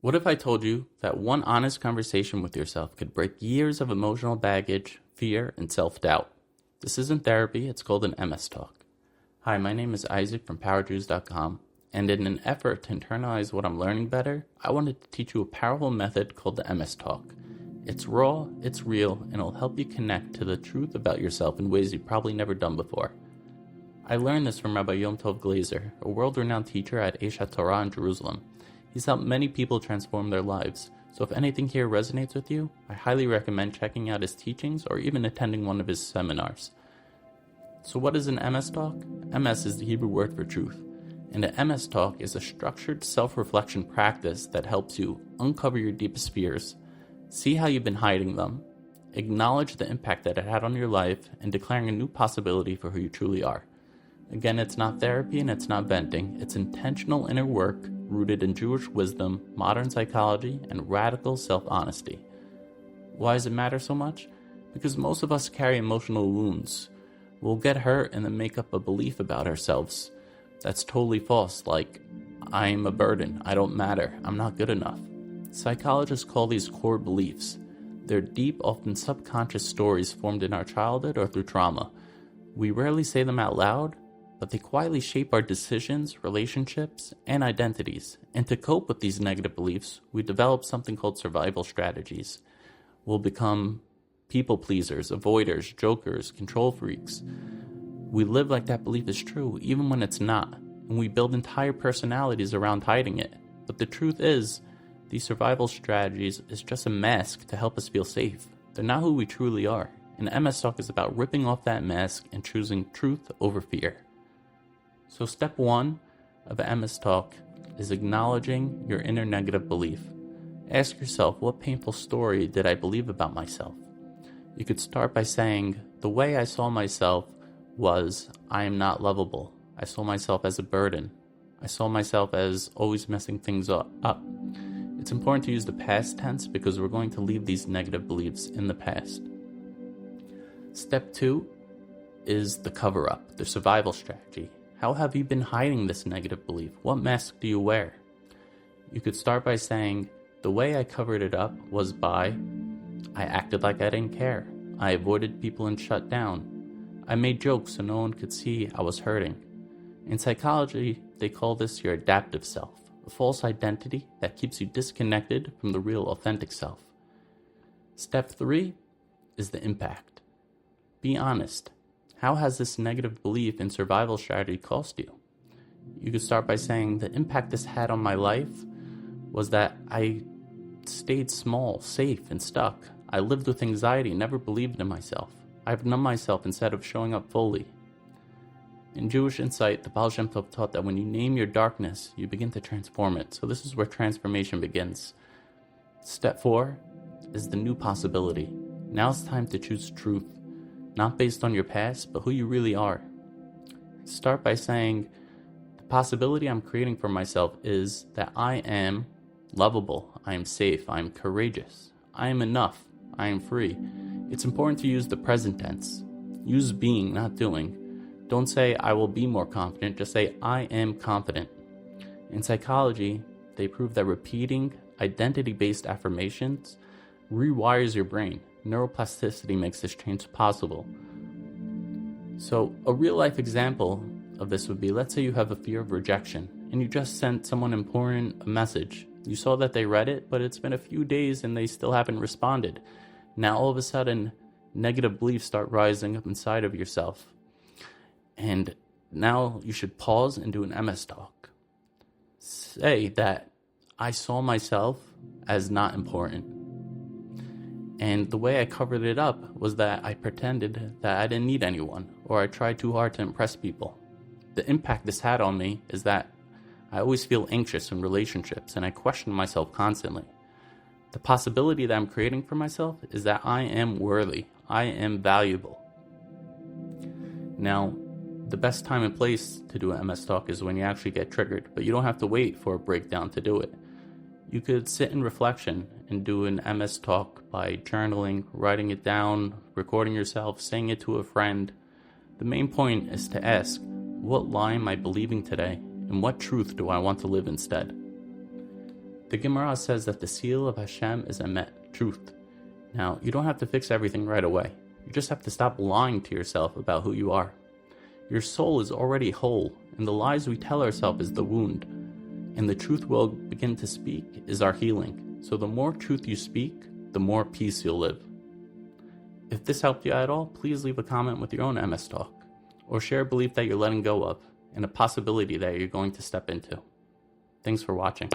What if I told you that one honest conversation with yourself could break years of emotional baggage, fear, and self-doubt? This isn't therapy, it's called an Emes Talk. Hi, my name is Isaac from PowerJews.com, and in an effort to internalize what I'm learning better, I wanted to teach you a powerful method called the Emes Talk. It's raw, it's real, and it'll help you connect to the truth about yourself in ways you've probably never done before. I learned this from Rabbi Glaser, a world-renowned teacher at Aish HaTorah in Jerusalem. He's helped many people transform their lives, so if anything here resonates with you, I highly recommend checking out his teachings or even attending one of his seminars. So what is an Emes Talk? Emes is the Hebrew word for truth, and an Emes Talk is a structured self-reflection practice that helps you uncover your deepest fears, see how you've been hiding them, acknowledge the impact that it had on your life, and declaring a new possibility for who you truly are. Again, it's not therapy and it's not venting, it's intentional inner work rooted in Jewish wisdom, modern psychology, and radical self-honesty. Why does it matter so much? Because most of us carry emotional wounds. We'll get hurt and then make up a belief about ourselves that's totally false, like, I'm a burden, I don't matter, I'm not good enough. Psychologists call these core beliefs. They're deep, often subconscious stories formed in our childhood or through trauma. We rarely say them out loud, but they quietly shape our decisions, relationships, and identities. And to cope with these negative beliefs, we develop something called survival strategies. We'll become people pleasers, avoiders, jokers, control freaks. We live like that belief is true, even when it's not, and we build entire personalities around hiding it. But the truth is, these survival strategies is just a mask to help us feel safe. They're not who we truly are. And Emes Talk is about ripping off that mask and choosing truth over fear. So step one of Emes Talk is acknowledging your inner negative belief. Ask yourself, what painful story did I believe about myself? You could start by saying, the way I saw myself was, I am not lovable. I saw myself as a burden. I saw myself as always messing things up. It's important to use the past tense because we're going to leave these negative beliefs in the past. Step two is the cover-up, the survival strategy. How have you been hiding this negative belief? What mask do you wear? You could start by saying, the way I covered it up was by, I acted like I didn't care. I avoided people and shut down. I made jokes so no one could see I was hurting. In psychology, they call this your adaptive self, a false identity that keeps you disconnected from the real authentic self. Step three is the impact. Be honest. How has this negative belief in survival strategy cost you? You could start by saying the impact this had on my life was that I stayed small, safe, and stuck. I lived with anxiety, never believed in myself. I've numbed myself instead of showing up fully. In Jewish insight, the Baal Shem Tov taught that when you name your darkness, you begin to transform it. So this is where transformation begins. Step four is the new possibility. Now it's time to choose truth. Not based on your past, but who you really are. Start by saying, the possibility I'm creating for myself is that I am lovable, I am safe, I am courageous, I am enough, I am free. It's important to use the present tense. Use being, not doing. Don't say, I will be more confident, just say, I am confident. In psychology, they prove that repeating identity-based affirmations rewires your brain. Neuroplasticity makes this change possible. So a real-life example of this would be, let's say you have a fear of rejection, and you just sent someone important a message. You saw that they read it, but it's been a few days and they still haven't responded. Now all of a sudden, negative beliefs start rising up inside of yourself. And now you should pause and do an Emes Talk. Say that I saw myself as not important. And the way I covered it up was that I pretended that I didn't need anyone, or I tried too hard to impress people. The impact this had on me is that I always feel anxious in relationships, and I question myself constantly. The possibility that I'm creating for myself is that I am worthy, I am valuable. Now, the best time and place to do an Emes Talk is when you actually get triggered, but you don't have to wait for a breakdown to do it. You could sit in reflection and do an Emes Talk by journaling, writing it down, recording yourself, saying it to a friend. The main point is to ask, what lie am I believing today, and what truth do I want to live instead? The Gemara says that the seal of Hashem is emet, truth. Now, you don't have to fix everything right away. You just have to stop lying to yourself about who you are. Your soul is already whole, and the lies we tell ourselves is the wound. And the truth we'll begin to speak is our healing. So the more truth you speak, the more peace you'll live. If this helped you at all, please leave a comment with your own Emes Talk, or share a belief that you're letting go of, and a possibility that you're going to step into. Thanks for watching.